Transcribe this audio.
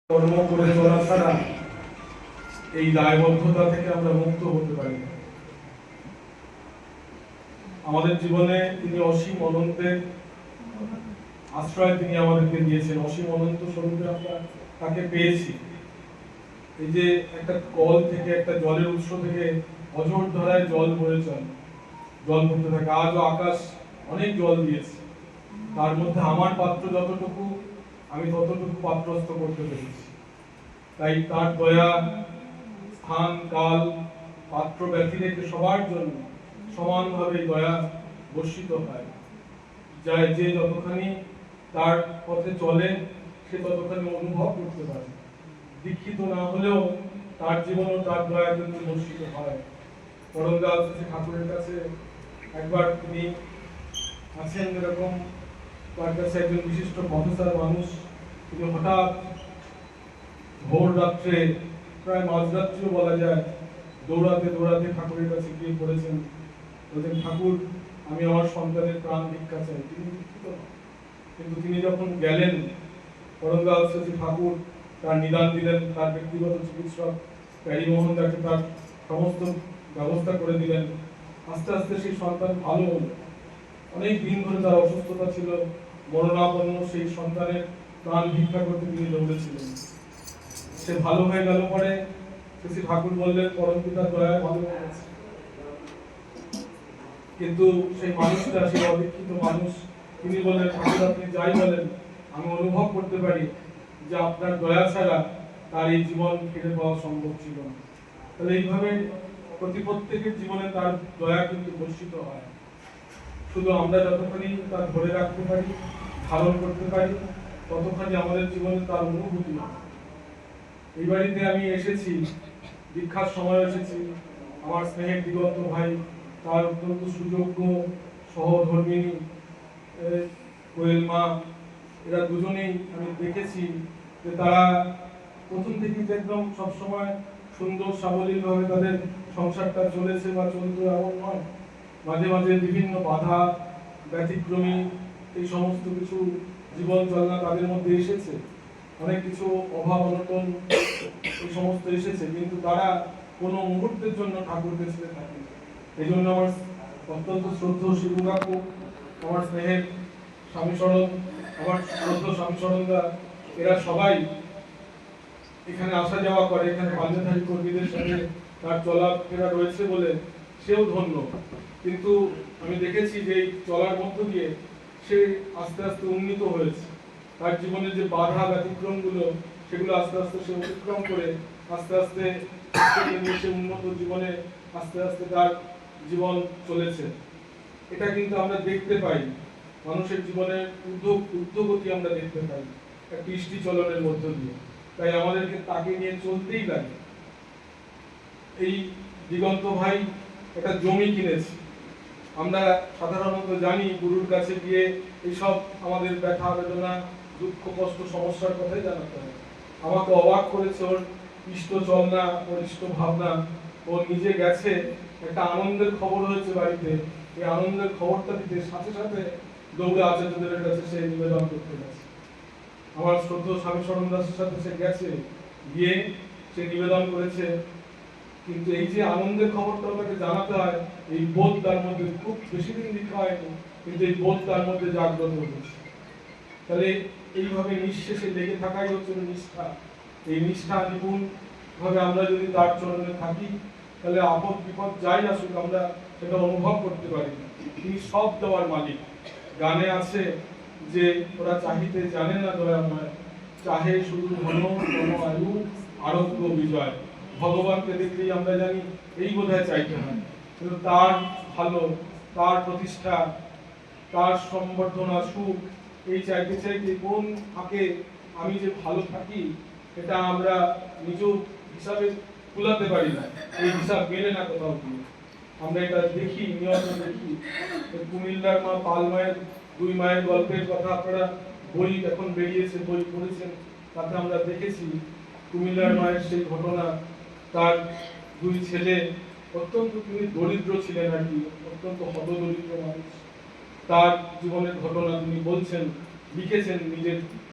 কর্ম করে চলা ছাড়া এই দায়বদ্ধতা থেকে আমরা মুক্ত হতে পারি না। আমাদের জীবনে তিনি অসীম অনন্তের আশ্রয় তিনি আমাদেরকে দিয়েছেন, অসীম অনন্ত স্বরূপে আমরা তাকে পেয়েছি। এই যে একটা কল থেকে, একটা জলের উৎস থেকে অঝোর ধারায় জল বয়ে চলে, জল পড়তে থাকে। আজও আকাশ অনেক জল দিয়েছে, তার মধ্যে আমার পাত্র যতটুকু, আমি ততটুকু পাত্রস্থ করতে পেরেছি। তাই তার দয়া স্থান কাল পাত্র ব্যক্তি রেখে সবার জন্য সমানভাবে দয়া বর্ষিত হয়। যায় যে যতখানি তার পথে চলে সে ততখানি অনুভব করতে পারে। দীক্ষিত না হলেও তার জীবনও তার দয়া কিন্তু বর্ষিত হয়। পরমদাস ঠাকুরের কাছে একবার তিনি আছেন, এরকম তার কাছে একজন বিশিষ্ট প্রফেসর মানুষ, তিনি হঠাৎ ভোর রাত্রে, প্রায় মাঝরাত্রিও বলা যায়, দৌড়াতে দৌড়াতে ঠাকুরের কাছে গিয়ে পড়েছেন। বলছেন, ঠাকুর, আমি আমার সন্তানের প্রাণ ভিক্ষা চাই। তিনি দীক্ষিত নন, কিন্তু তিনি যখন গেলেন, পরমদাস ঠাকুর তার নিদান দিলেন। তার ব্যক্তিগত চিকিৎসক প্যারিমোহন তাকে তার সমস্ত ব্যবস্থা করে দিলেন। আস্তে আস্তে সেই সন্তান ভালো হল। অনেক দিন ধরে তার অসুস্থতা ছিল, মরণাপন্ন সেই সন্তানের প্রাণ ভিক্ষা করতে তিনি দৌড়েছিলেন। সে ভালো হয়ে গেল। পরে শ্রী ঠাকুর বললেন, পরম পিতার দয়ায় ভালো হয়েছে। কিন্তু সেই মানুষটা, সেই অদীক্ষিত মানুষ, তিনি বললেন, ঠাকুর আপনি যাই বলেন, আমি অনুভব করতে পারি যে আপনার দয়া ছাড়া তার এই জীবন ফিরে পাওয়া সম্ভব ছিল না। তাহলে এইভাবে প্রত্যেকের জীবনে তার দয়া কিন্তু বর্ষিত হয়। শুধু আমরা যতখানি তার ধরে রাখতে পারি, ধারণ করতে পারি, ততখানি আমাদের জীবনে তার অনুভূতি হয়। এই বাড়িতে আমি এসেছি, দীক্ষার সময় এসেছি। আমার স্নেহের দিগন্ত ভাই, তার অত্যন্ত সুযোগ্য সহধর্মিনী কোয়েল মা, এরা দুজনেই আমি দেখেছি যে তারা প্রথম থেকে একদম সবসময় সুন্দর সাবলীল ভাবে তাদের সংসারটা চলেছে বা চলতে, এমন নয়। মাঝে মাঝে বিভিন্ন বাধা ব্যতিক্রমী এই সমস্ত কিছু জীবন চলনা তাদের মধ্যে এসেছে, অনেক কিছু অভাব অনটন এই সমস্ত এসেছে, কিন্তু তারা কোনো মুহূর্তের জন্য ঠাকুরকে ছেড়ে থাকে। এই জন্য আমার অত্যন্ত শ্রদ্ধেয় শিবু কাকু, আমার স্নেহের স্বামী শরণ, আমার শ্রদ্ধেয় স্বামী শরণদা, এরা সবাই এখানে আসা যাওয়া করে। এখানে পাঞ্জাধারী কর্মীদের সঙ্গে তার চলাফেরা রয়েছে বলে সেও ধন্য। কিন্তু আমি দেখেছি যে এই চলার মধ্য দিয়ে সে আস্তে আস্তে উন্নীত হয়েছে। তার জীবনে যে বাধা ব্যতিক্রম গুলো, সেগুলো আস্তে আস্তে সে অতিক্রম করে আস্তে আস্তে সে উন্নত জীবনে আস্তে আস্তে তার জীবন চলেছে। এটা কিন্তু আমরা দেখতে পাই, মানুষের জীবনের ঊর্ধ্বগতি আমরা দেখতে পাই এক কৃষ্টি চলনের মধ্য দিয়ে। তাই আমাদেরকে তাকে নিয়ে চলতেই লাগে। এই দিগন্ত ভাই একটা জমি কিনেছে। আমরা সাধারণত জানি গুরুর কাছে গিয়ে এইসব আমাদের ব্যথা বেদনা দুঃখ কষ্ট সমস্যার কথাই জানাতে হয়। আমাকে অবাক করেছে ওর ইষ্ট চলনা, ওর ইষ্ট ভাবনা। ও নিজে গেছে, একটা আনন্দের খবর হয়েছে বাড়িতে, এই আনন্দের খবরটা দিতে সাথে সাথে দৌড়ে আচার্যদের কাছে সে নিবেদন করতে গেছে। আমার শ্রদ্ধেয় স্বামী শরণ দাসের সাথে সে গেছে, গিয়ে সে নিবেদন করেছে। কিন্তু এই যে আনন্দের খবরটা তাকে জানাতে হয়, এই বোধ তার মধ্যে খুব বেশি দিন দীক্ষা হয়নি, কিন্তু এই বোধ তার মধ্যে জাগ্রত হয়েছে। তাহলে এইভাবে নিঃশেষে লেগে থাকাই হচ্ছে নিষ্ঠা। এই নিষ্ঠা নিপুণ ভাবে আমরা যদি তার চরণে থাকি, তাহলে আপদ বিপদ যাই আসুক আমরা সেটা অনুভব করতে পারি। তিনি সব দেওয়ার মালিক। গানে আছে যে ওরা চাহিতে জানে না দয়াময়, চাহে শুধু ধন ধন আয়ু আরোগ্য বিজয়। ভগবানকে দেখলেই আমরা জানি এই বোধহয় চাইতে হয়, কিন্তু তার ভালো, তার প্রতিষ্ঠা, তার সম্বর্ধনা সুখ এই চাইতে চাইতে কোন ফাঁকে আমি যে ভালো থাকি এটা আমরা নিজ হিসাবে তুলাতে পারি না। এই হিসাব মেলে না কোথাও গিয়ে। আমরা এটা দেখি, নিয়ত দেখি। কুমিল্লার মা পাল মায়ের, দুই মায়ের গল্পের কথা আপনারা বই এখন বেরিয়েছে, বই পড়েছেন, তাতে আমরা দেখেছি কুমিল্লার মায়ের সেই ঘটনা। তার দুই ছেলে, অত্যন্ত তিনি দরিদ্র ছিলেন আর কি, অত্যন্ত হতদরিদ্র মানুষ। তার জীবনের ঘটনা তিনি বলছেন, লিখেছেন নিজের